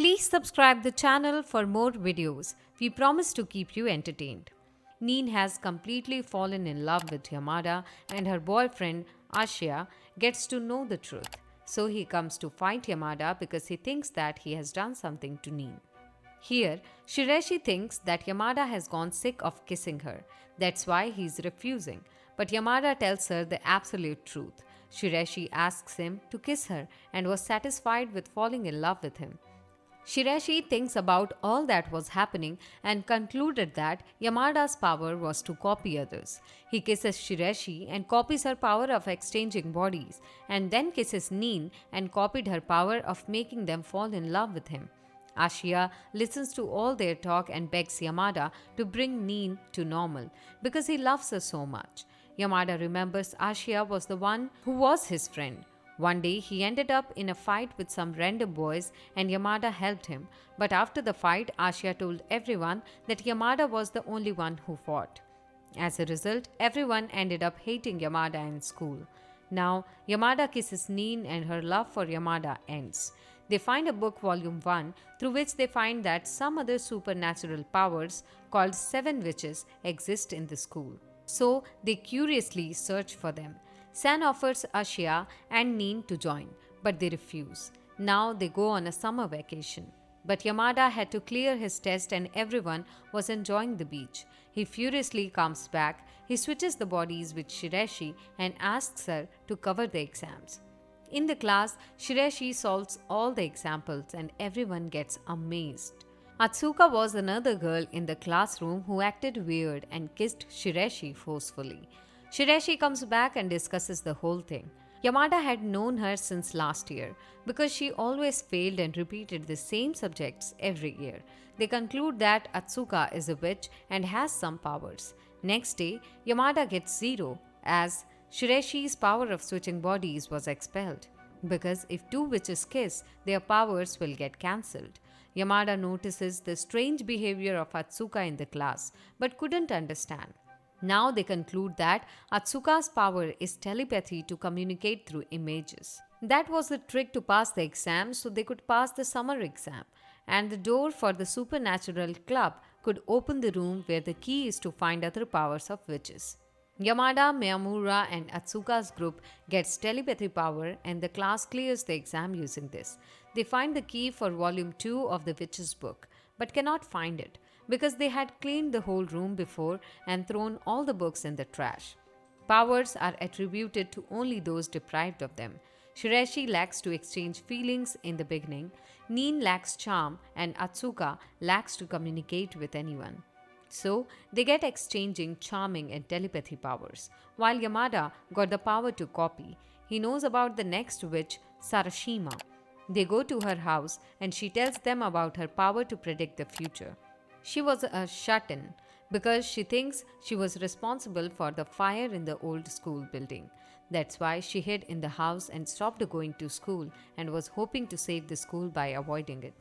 Please subscribe the channel for more videos. We promise to keep you entertained. Neen has completely fallen in love with Yamada and her boyfriend Ashia gets to know the truth. So he comes to fight Yamada because he thinks that he has done something to Neen. Here, Shireshi thinks that Yamada has gone sick of kissing her. That's why he's refusing. But Yamada tells her the absolute truth. Shireshi asks him to kiss her and was satisfied with falling in love with him. Shireshi thinks about all that was happening and concluded that Yamada's power was to copy others. He kisses Shireshi and copies her power of exchanging bodies, and then kisses Neen and copied her power of making them fall in love with him. Ashia listens to all their talk and begs Yamada to bring Neen to normal because he loves her so much. Yamada remembers Ashia was the one who was his friend. One day he ended up in a fight with some random boys and Yamada helped him. But after the fight, Ashia told everyone that Yamada was the only one who fought. As a result, everyone ended up hating Yamada in school. Now, Yamada kisses Neen and her love for Yamada ends. They find a book, volume 1, through which they find that some other supernatural powers called 7 witches exist in the school. So, they curiously search for them. San offers Ashia and Neen to join, but they refuse. Now they go on a summer vacation. But Yamada had to clear his test and everyone was enjoying the beach. He furiously comes back, he switches the bodies with Shireshi and asks her to cover the exams. In the class, Shireshi solves all the examples and everyone gets amazed. Atsuka was another girl in the classroom who acted weird and kissed Shireshi forcefully. Shireshi comes back and discusses the whole thing. Yamada had known her since last year because she always failed and repeated the same subjects every year. They conclude that Atsuka is a witch and has some powers. Next day, Yamada gets 0 as Shireshi's power of switching bodies was expelled. Because if 2 witches kiss, their powers will get cancelled. Yamada notices the strange behavior of Atsuka in the class but couldn't understand. Now they conclude that Atsuka's power is telepathy to communicate through images. That was the trick to pass the exam so they could pass the summer exam. And the door for the supernatural club could open the room where the key is to find other powers of witches. Yamada, Miyamura and Atsuka's group gets telepathy power and the class clears the exam using this. They find the key for volume 2 of the witch's book but cannot find it because they had cleaned the whole room before and thrown all the books in the trash. Powers are attributed to only those deprived of them. Shireshi lacks to exchange feelings in the beginning, Neen lacks charm, and Atsuka lacks to communicate with anyone. So, they get exchanging charming and telepathy powers, while Yamada got the power to copy. He knows about the next witch, Sarashima. They go to her house and she tells them about her power to predict the future. She was a shut-in because she thinks she was responsible for the fire in the old school building. That's why she hid in the house and stopped going to school and was hoping to save the school by avoiding it.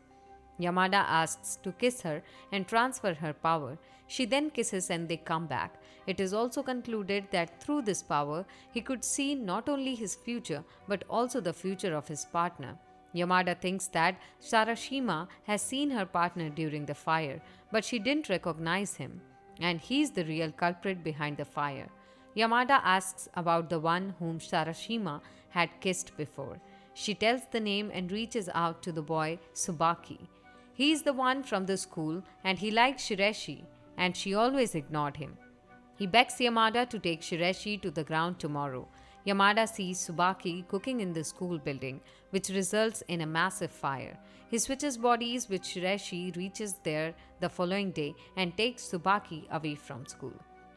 Yamada asks to kiss her and transfer her power. She then kisses and they come back. It is also concluded that through this power, he could see not only his future but also the future of his partner. Yamada thinks that Sarashima has seen her partner during the fire, but she didn't recognize him, and he's the real culprit behind the fire. Yamada asks about the one whom Sarashima had kissed before. She tells the name and reaches out to the boy Tsubaki. He is the one from the school and he likes Shireshi, and she always ignored him. He begs Yamada to take Shireshi to the ground tomorrow. Yamada sees Tsubaki cooking in the school building, which results in a massive fire. He switches bodies with Shireshi, reaches there the following day, and takes Tsubaki away from school.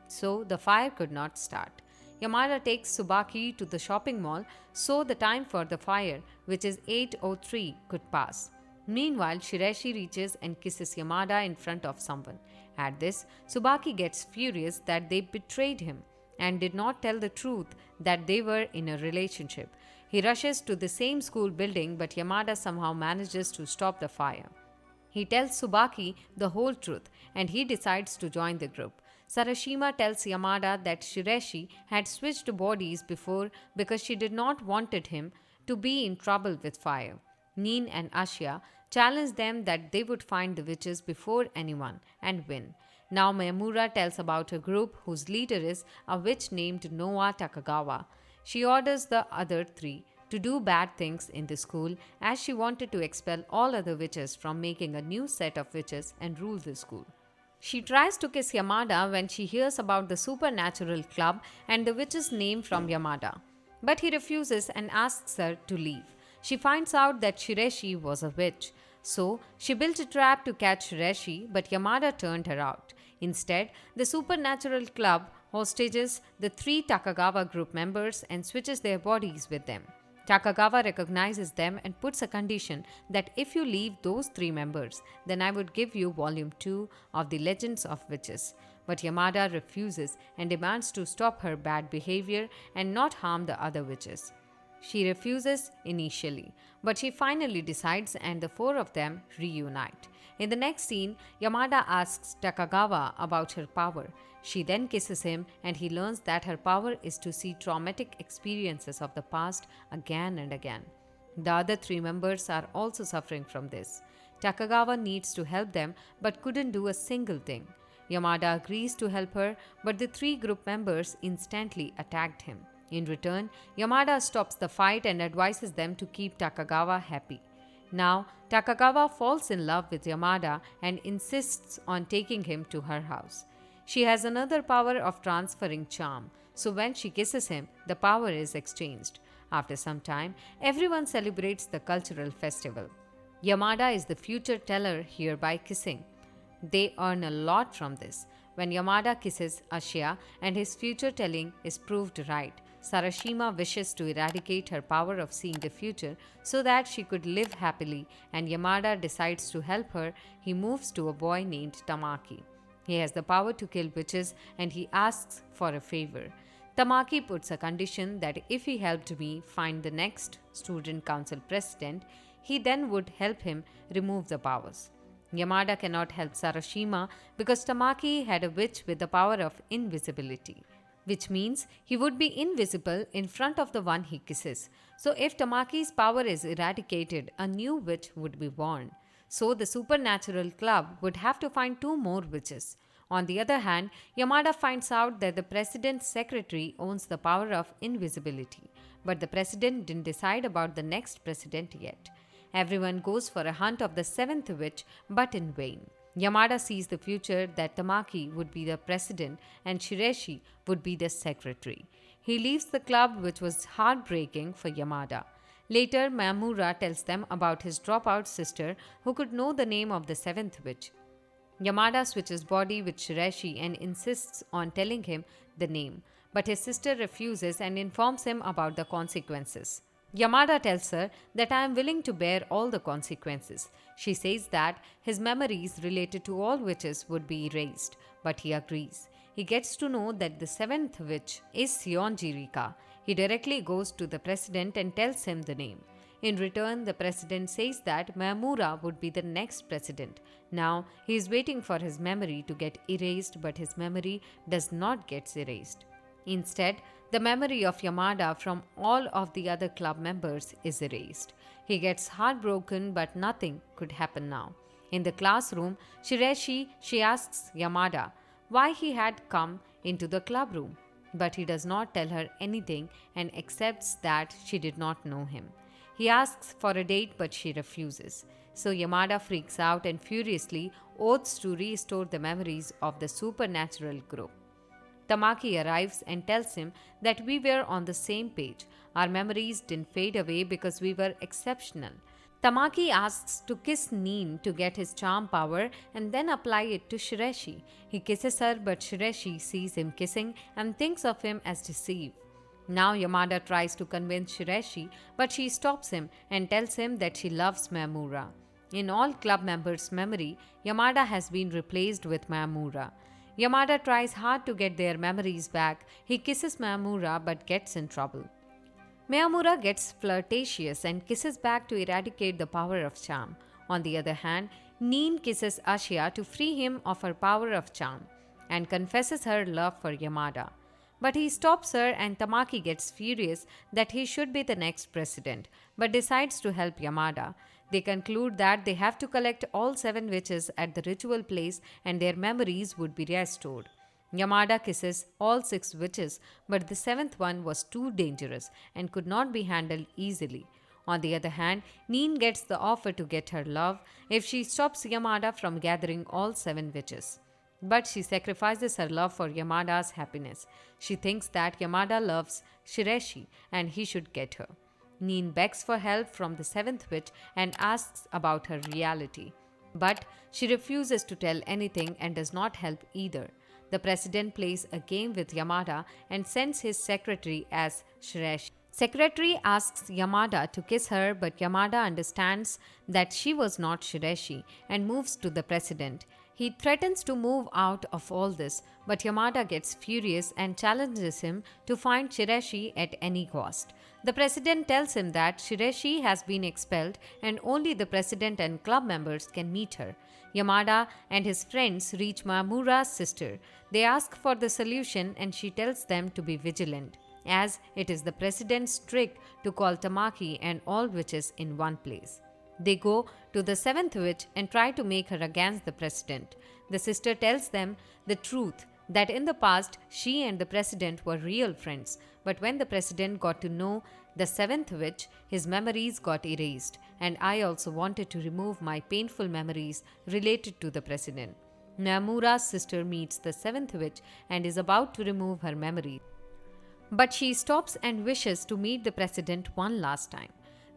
So the fire could not start. Yamada takes Tsubaki to the shopping mall so the time for the fire, which is 8:03, could pass. Meanwhile, Shireshi reaches and kisses Yamada in front of someone. At this, Tsubaki gets furious that they betrayed him and did not tell the truth that they were in a relationship. He rushes to the same school building, but Yamada somehow manages to stop the fire. He tells Tsubaki the whole truth and he decides to join the group. Sarashima tells Yamada that Shireshi had switched bodies before because she did not wanted him to be in trouble with fire. Neen and Ashia challenge them that they would find the witches before anyone and win. Now Mayamura tells about a group whose leader is a witch named Noa Takagawa. She orders the other three to do bad things in the school as she wanted to expel all other witches from making a new set of witches and rule the school. She tries to kiss Yamada when she hears about the supernatural club and the witch's name from Yamada. But he refuses and asks her to leave. She finds out that Shireshi was a witch. So, she built a trap to catch Shireshi, but Yamada turned her out. Instead, the supernatural club hostages the three Takagawa group members and switches their bodies with them. Takagawa recognizes them and puts a condition that if you leave those three members, then I would give you volume 2 of the Legends of Witches. But Yamada refuses and demands to stop her bad behavior and not harm the other witches. She refuses initially, but she finally decides and the four of them reunite. In the next scene, Yamada asks Takagawa about her power. She then kisses him and he learns that her power is to see traumatic experiences of the past again and again. The other three members are also suffering from this. Takagawa needs to help them but couldn't do a single thing. Yamada agrees to help her, but the three group members instantly attacked him. In return, Yamada stops the fight and advises them to keep Takagawa happy. Now, Takagawa falls in love with Yamada and insists on taking him to her house. She has another power of transferring charm, so when she kisses him, the power is exchanged. After some time, everyone celebrates the cultural festival. Yamada is the future teller here by kissing. They earn a lot from this. When Yamada kisses Ashia and his future telling is proved right, Sarashima wishes to eradicate her power of seeing the future so that she could live happily, and Yamada decides to help her. He moves to a boy named Tamaki. He has the power to kill witches and he asks for a favor. Tamaki puts a condition that if he helped me find the next student council president, he then would help him remove the powers. Yamada cannot help Sarashima because Tamaki had a witch with the power of invisibility, which means he would be invisible in front of the one he kisses. So if Tamaki's power is eradicated, a new witch would be born. So the supernatural club would have to find two more witches. On the other hand, Yamada finds out that the president's secretary owns the power of invisibility, but the president didn't decide about the next president yet. Everyone goes for a hunt of the seventh witch, but in vain. Yamada sees the future that Tamaki would be the president and Shireshi would be the secretary. He leaves the club, which was heartbreaking for Yamada. Later, Mayamura tells them about his dropout sister who could know the name of the seventh witch. Yamada switches body with Shireshi and insists on telling him the name, but his sister refuses and informs him about the consequences. Yamada tells her that I am willing to bear all the consequences. She says that his memories related to all witches would be erased, but he agrees. He gets to know that the seventh witch is Sionjirika. He directly goes to the president and tells him the name. In return, the president says that Mayamura would be the next president. Now, he is waiting for his memory to get erased, but his memory does not get erased. Instead, the memory of Yamada from all of the other club members is erased. He gets heartbroken, but nothing could happen now. In the classroom, she asks Yamada why he had come into the club room, but he does not tell her anything and accepts that she did not know him. He asks for a date, but she refuses. So Yamada freaks out and furiously oaths to restore the memories of the supernatural group. Tamaki arrives and tells him that we were on the same page. Our memories didn't fade away because we were exceptional. Tamaki asks to kiss Nin to get his charm power and then apply it to Shireshi. He kisses her, but Shireshi sees him kissing and thinks of him as deceived. Now Yamada tries to convince Shireshi, but she stops him and tells him that she loves Mayamura. In all club members' memory, Yamada has been replaced with Mayamura. Yamada tries hard to get their memories back. He kisses Mayamura but gets in trouble. Mayamura gets flirtatious and kisses back to eradicate the power of charm. On the other hand, Nin kisses Ashia to free him of her power of charm and confesses her love for Yamada. But he stops her and Tamaki gets furious that he should be the next president, but decides to help Yamada. They conclude that they have to collect all 7 witches at the ritual place and their memories would be restored. Yamada kisses all 6 witches, but the 7th one was too dangerous and could not be handled easily. On the other hand, Neen gets the offer to get her love if she stops Yamada from gathering all 7 witches. But she sacrifices her love for Yamada's happiness. She thinks that Yamada loves Shireshi and he should get her. Neen begs for help from the 7th witch and asks about her reality. But she refuses to tell anything and does not help either. The president plays a game with Yamada and sends his secretary as Shireshi. Secretary asks Yamada to kiss her, but Yamada understands that she was not Shireshi and moves to the president. He threatens to move out of all this, but Yamada gets furious and challenges him to find Shireshi at any cost. The president tells him that Shireshi has been expelled and only the president and club members can meet her. Yamada and his friends reach Mamura's sister. They ask for the solution and she tells them to be vigilant, as it is the president's trick to call Tamaki and all witches in one place. They go to the 7th witch and try to make her against the president. The sister tells them the truth, that in the past she and the president were real friends, but when the president got to know the 7th witch, his memories got erased, and I also wanted to remove my painful memories related to the president. Namura's sister meets the 7th witch and is about to remove her memory, but she stops and wishes to meet the president one last time.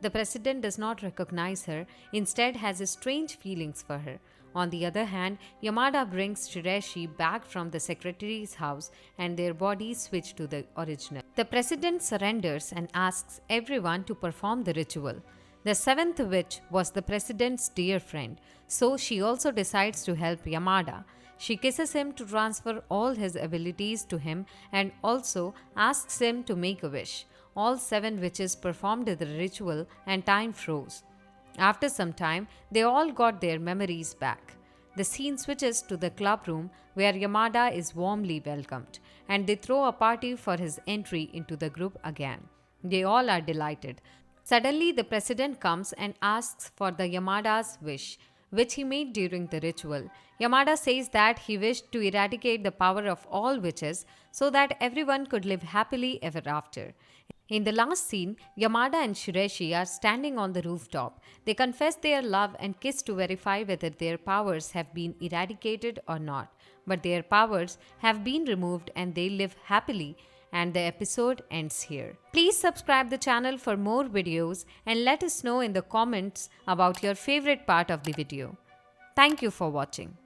The president does not recognize her, instead has strange feelings for her. On the other hand, Yamada brings Shireshi back from the secretary's house and their bodies switch to the original. The president surrenders and asks everyone to perform the ritual. The 7th witch was the president's dear friend, so she also decides to help Yamada. She kisses him to transfer all his abilities to him and also asks him to make a wish. All 7 witches performed the ritual and time froze. After some time, they all got their memories back. The scene switches to the club room where Yamada is warmly welcomed, and they throw a party for his entry into the group again. They all are delighted. Suddenly, the president comes and asks for the Yamada's wish, which he made during the ritual. Yamada says that he wished to eradicate the power of all witches so that everyone could live happily ever after. In the last scene, Yamada and Shireshi are standing on the rooftop. They confess their love and kiss to verify whether their powers have been eradicated or not. But their powers have been removed and they live happily, and the episode ends here. Please subscribe the channel for more videos and let us know in the comments about your favorite part of the video. Thank you for watching.